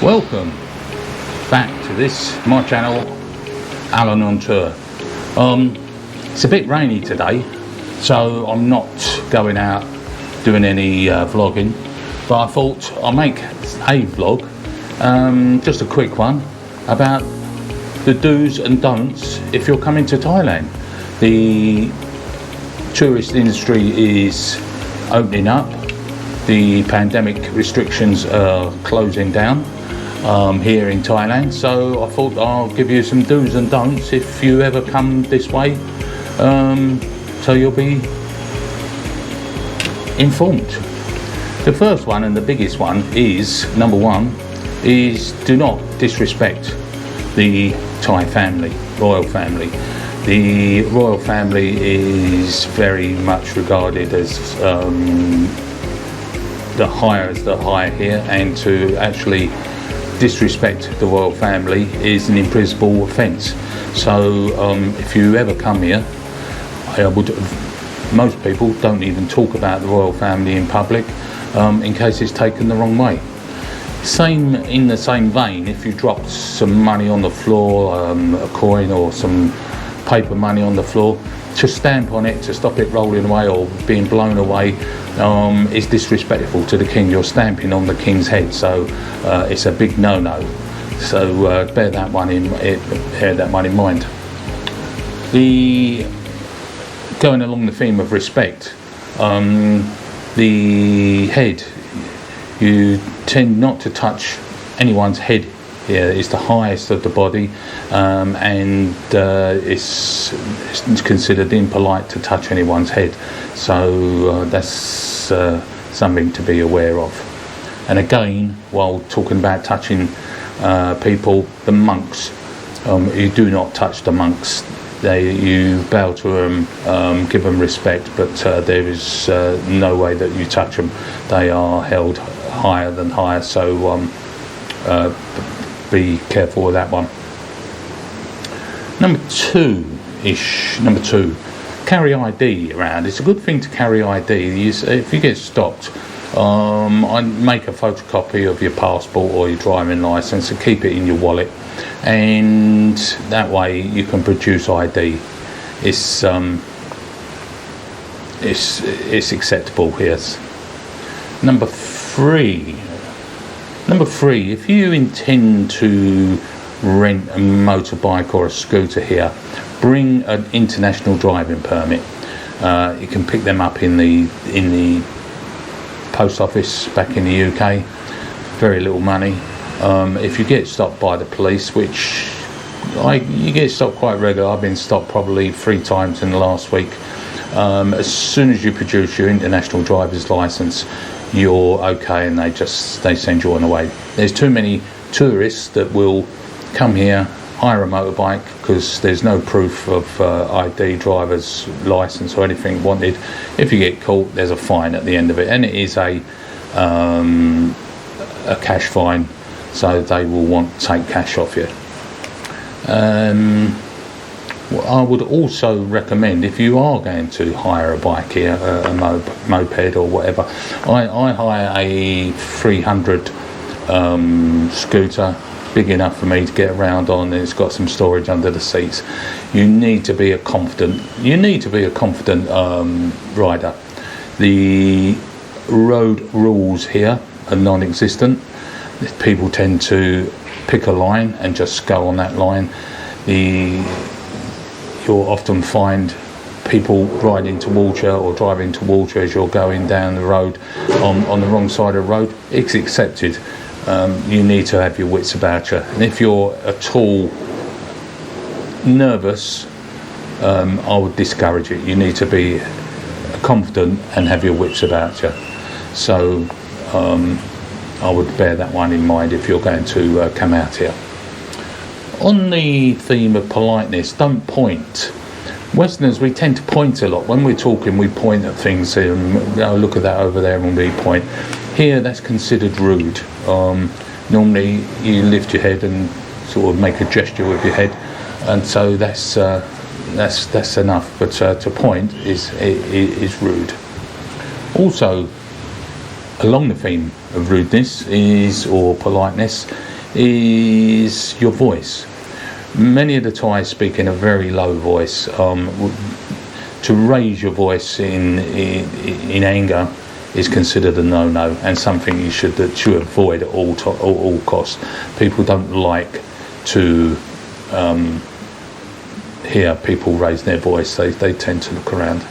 Welcome back to my channel, Alan on Tour. It's a bit rainy today, so I'm not going out doing any vlogging, but I thought I'll make a vlog, just a quick one, about the do's and don'ts if you're coming to Thailand. The tourist industry is opening up. The pandemic restrictions are closing down here in Thailand, so I thought I'll give you some do's and don'ts if you ever come this way, so you'll be informed. The first one and the biggest one is, number one, is do not disrespect the Thai family, royal family. The royal family is very much regarded as the higher here, and to actually disrespect the royal family is an imprisonable offence. So if you ever come here, most people don't even talk about the royal family in public, in case it's taken the wrong way. In the same vein, if you drop some money on the floor, a coin or some paper money on the floor, to stamp on it to stop it rolling away or being blown away is disrespectful to the king. You're stamping on the king's head, so it's a big no-no. So bear that one in mind. Going along the theme of respect, the head, you tend not to touch anyone's head here. It's the highest of the body, and it's considered impolite to touch anyone's head, so that's something to be aware of. And again, while talking about touching people, the monks, you do not touch the monks. You bow to them, give them respect, but there is no way that you touch them. They are held higher than higher, so be careful with that one. Number two, carry ID around. It's a good thing to carry ID. If you get stopped, I make a photocopy of your passport or your driving license and keep it in your wallet, and that way you can produce ID. It's acceptable here. Number three, if you intend to rent a motorbike or a scooter here, bring an international driving permit. You can pick them up in the post office back in the UK. Very little money. If you get stopped by the police, which you get stopped quite regularly, I've been stopped probably 3 times in the last week. As soon as you produce your international driver's license, you're okay, and they send you on the way. There's too many tourists that will come here, hire a motorbike, because there's no proof of ID, driver's license or anything wanted. If you get caught, there's a fine at the end of it, and it is a cash fine, so they will want to take cash off you. I would also recommend, if you are going to hire a bike here, a moped or whatever, I hire a 300 scooter, big enough for me to get around on, and it's got some storage under the seats. You need to be a confident rider. The road rules here are non-existent. People tend to pick a line and just go on that line. You'll often find people riding towards you or driving towards you as you're going down the road on the wrong side of the road. It's accepted. You need to have your wits about you, and if you're at all nervous, I would discourage it. You need to be confident and have your wits about you. So I would bear that one in mind if you're going to come out here. On the theme of politeness, don't point. Westerners, we tend to point a lot. When we're talking, we point at things, look at that over there, and we point. Here, that's considered rude. Normally, you lift your head and sort of make a gesture with your head, and so that's enough. But to point is rude. Also, along the theme of rudeness or politeness is your voice. Many of the Thais speak in a very low voice. To raise your voice in anger is considered a no-no, and something you should avoid at all costs. People don't like to hear people raise their voice. They tend to look around.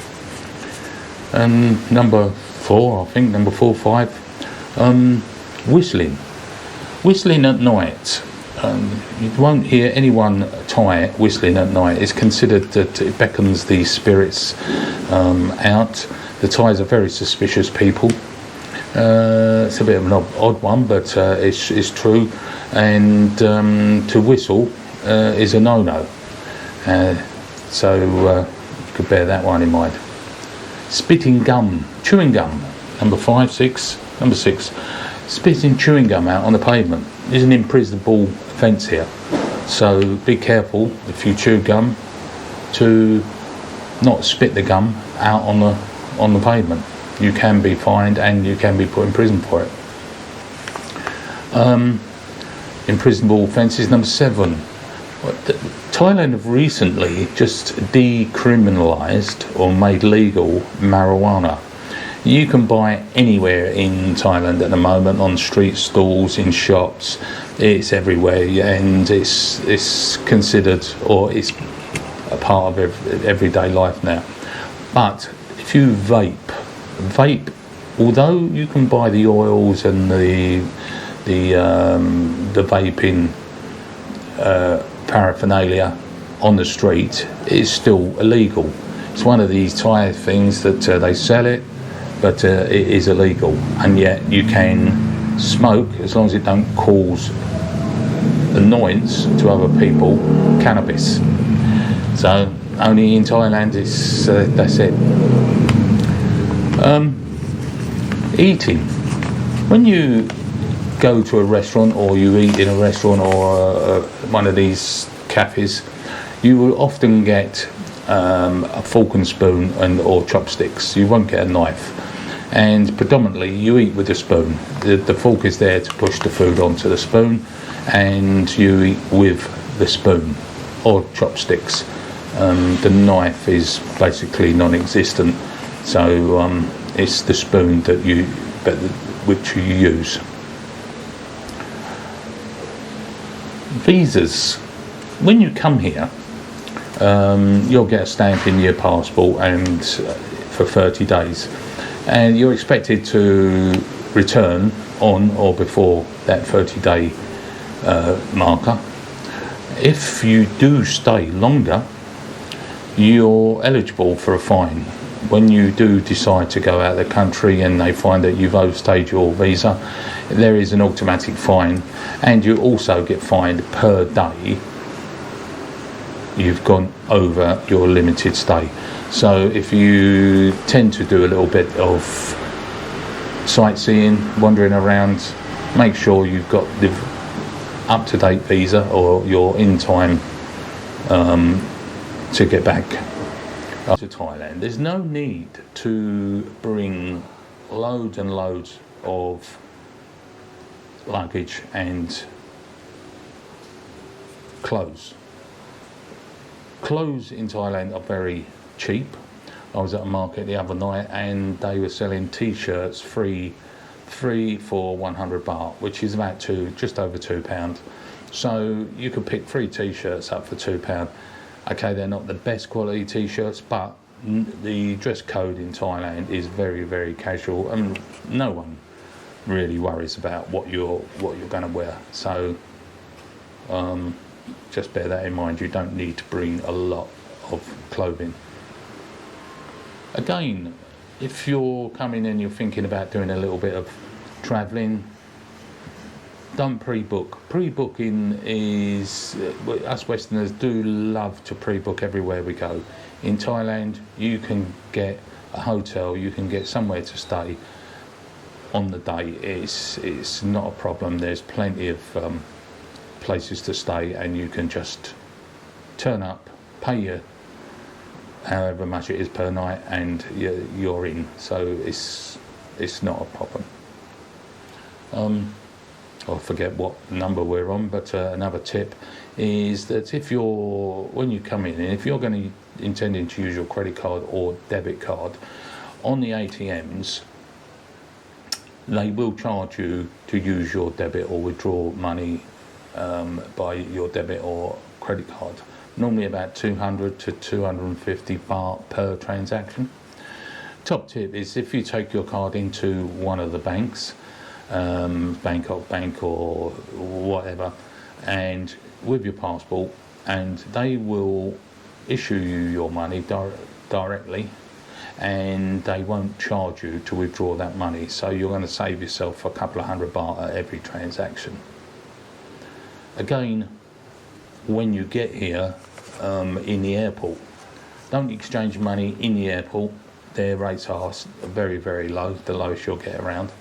And number 4, 5, whistling at night. You won't hear anyone Thai whistling at night. It's considered that it beckons the spirits out. The Thais are very suspicious people. It's a bit of an odd one, but it's true. And to whistle is a no-no. So you could bear that one in mind. Spitting gum, chewing gum. Number 6. Spitting chewing gum out on the pavement is an imprisonable offence here. So be careful if you chew gum to not spit the gum out on the pavement. You can be fined and you can be put in prison for it. Imprisonable offences. Number 7. Thailand have recently just decriminalised or made legal marijuana. You can buy anywhere in Thailand at the moment, on street stalls, in shops. It's everywhere, and it's considered, or it's a part of everyday life now. But if you vape, although you can buy the oils and the vaping paraphernalia on the street, it's still illegal. It's one of these Thai things that they sell it, but it is illegal, and yet you can smoke as long as it don't cause annoyance to other people. Cannabis. So only in Thailand that's it. Eating. When you go to a restaurant, or you eat in a restaurant, or one of these cafes, you will often get a fork and spoon or chopsticks. You won't get a knife, and predominantly you eat with a spoon. The fork is there to push the food onto the spoon, and you eat with the spoon or chopsticks. The knife is basically non-existent, so it's the spoon which you use. Visas. When you come here, you'll get a stamp in your passport and for 30 days, and you're expected to return on or before that 30-day marker. If you do stay longer, you're eligible for a fine. When you do decide to go out of the country and they find that you've overstayed your visa, there is an automatic fine, and you also get fined per day you've gone over your limited stay. So if you tend to do a little bit of sightseeing, wandering around, make sure you've got the up-to-date visa, or you're in time to get back to Thailand. There's no need to bring loads and loads of luggage and clothes. Clothes in Thailand are very cheap. I was at a market the other night and they were selling t-shirts free for 100 baht, which is about just over £2. So you could pick 3 t-shirts up for £2. Okay, they're not the best quality t-shirts, but the dress code in Thailand is very, very casual, and no one really worries about what you're going to wear. So just bear that in mind. You don't need to bring a lot of clothing. Again, if you're coming and you're thinking about doing a little bit of travelling, don't pre-book. Pre-booking is, us Westerners do love to pre-book everywhere we go. In Thailand, you can get a hotel, you can get somewhere to stay on the day. It's not a problem. There's plenty of places to stay, and you can just turn up, pay your however much it is per night, and you're in. So it's not a problem. I forget what number we're on, but another tip is that when you come in, and if you're going to intending to use your credit card or debit card on the ATMs, they will charge you to use your debit or withdraw money by your debit or credit card. Normally about 200 to 250 baht per transaction. Top tip is if you take your card into one of the banks, Bangkok Bank or whatever, and with your passport, and they will issue you your money directly, and they won't charge you to withdraw that money, so you're going to save yourself a couple of hundred baht at every transaction. Again, when you get here in the airport, don't exchange money in the airport. Their rates are very, very low, the lowest you'll get around.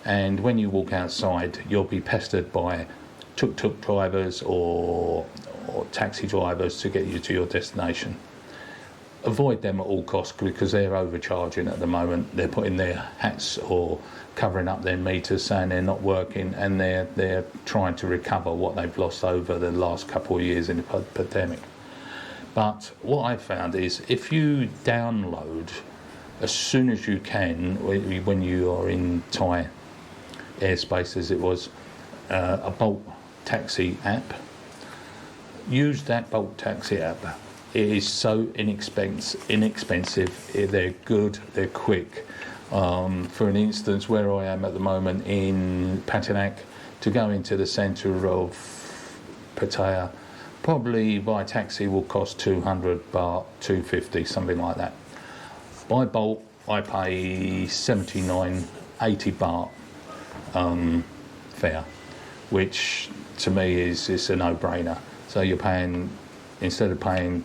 And when you walk outside, you'll be pestered by tuk-tuk drivers or taxi drivers to get you to your destination. Avoid them at all costs because they're overcharging at the moment. They're putting their hats or covering up their meters saying they're not working, and they're trying to recover what they've lost over the last couple of years in the pandemic. But what I found is if you download as soon as you can, when you are in Thai airspace as it was, a Bolt taxi app, use that Bolt taxi app. It is so inexpensive. They're good, they're quick. For an instance, where I am at the moment in Patinak, to go into the centre of Pattaya, probably by taxi will cost 200 baht, 250, something like that. By Bolt, I pay 79, 80 baht fare, which to me is a no-brainer. So you're paying, instead of paying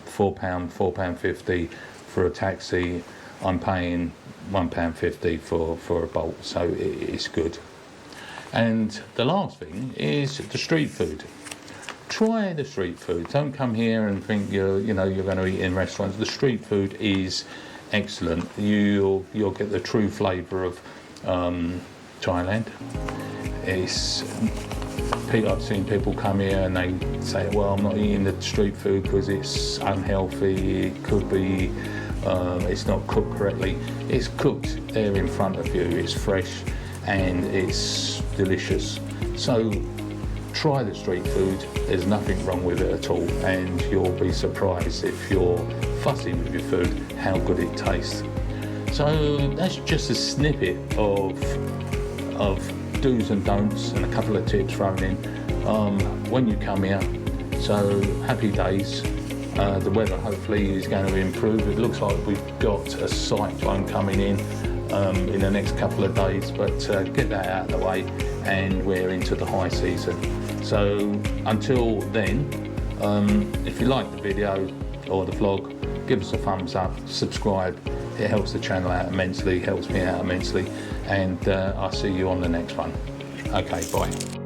£4.50 for a taxi, I'm paying £1.50 for a Bolt, so it's good. And the last thing is the street food. Try the street food. Don't come here and think you're going to eat in restaurants. The street food is excellent. You'll get the true flavour of Thailand. I've seen people come here and they say, well, I'm not eating the street food because it's unhealthy, it could be, it's not cooked correctly. It's cooked there in front of you, it's fresh and it's delicious. So try the street food, there's nothing wrong with it at all, and you'll be surprised if you're fussy with your food how good it tastes. So that's just a snippet of do's and don'ts and a couple of tips thrown in when you come here. So happy days. The weather hopefully is going to improve. It looks like we've got a cyclone coming in the next couple of days, but get that out of the way and we're into the high season. So until then, if you like the video or the vlog, give us a thumbs up, subscribe. It helps the channel out immensely, helps me out immensely, and I'll see you on the next one. Okay, bye.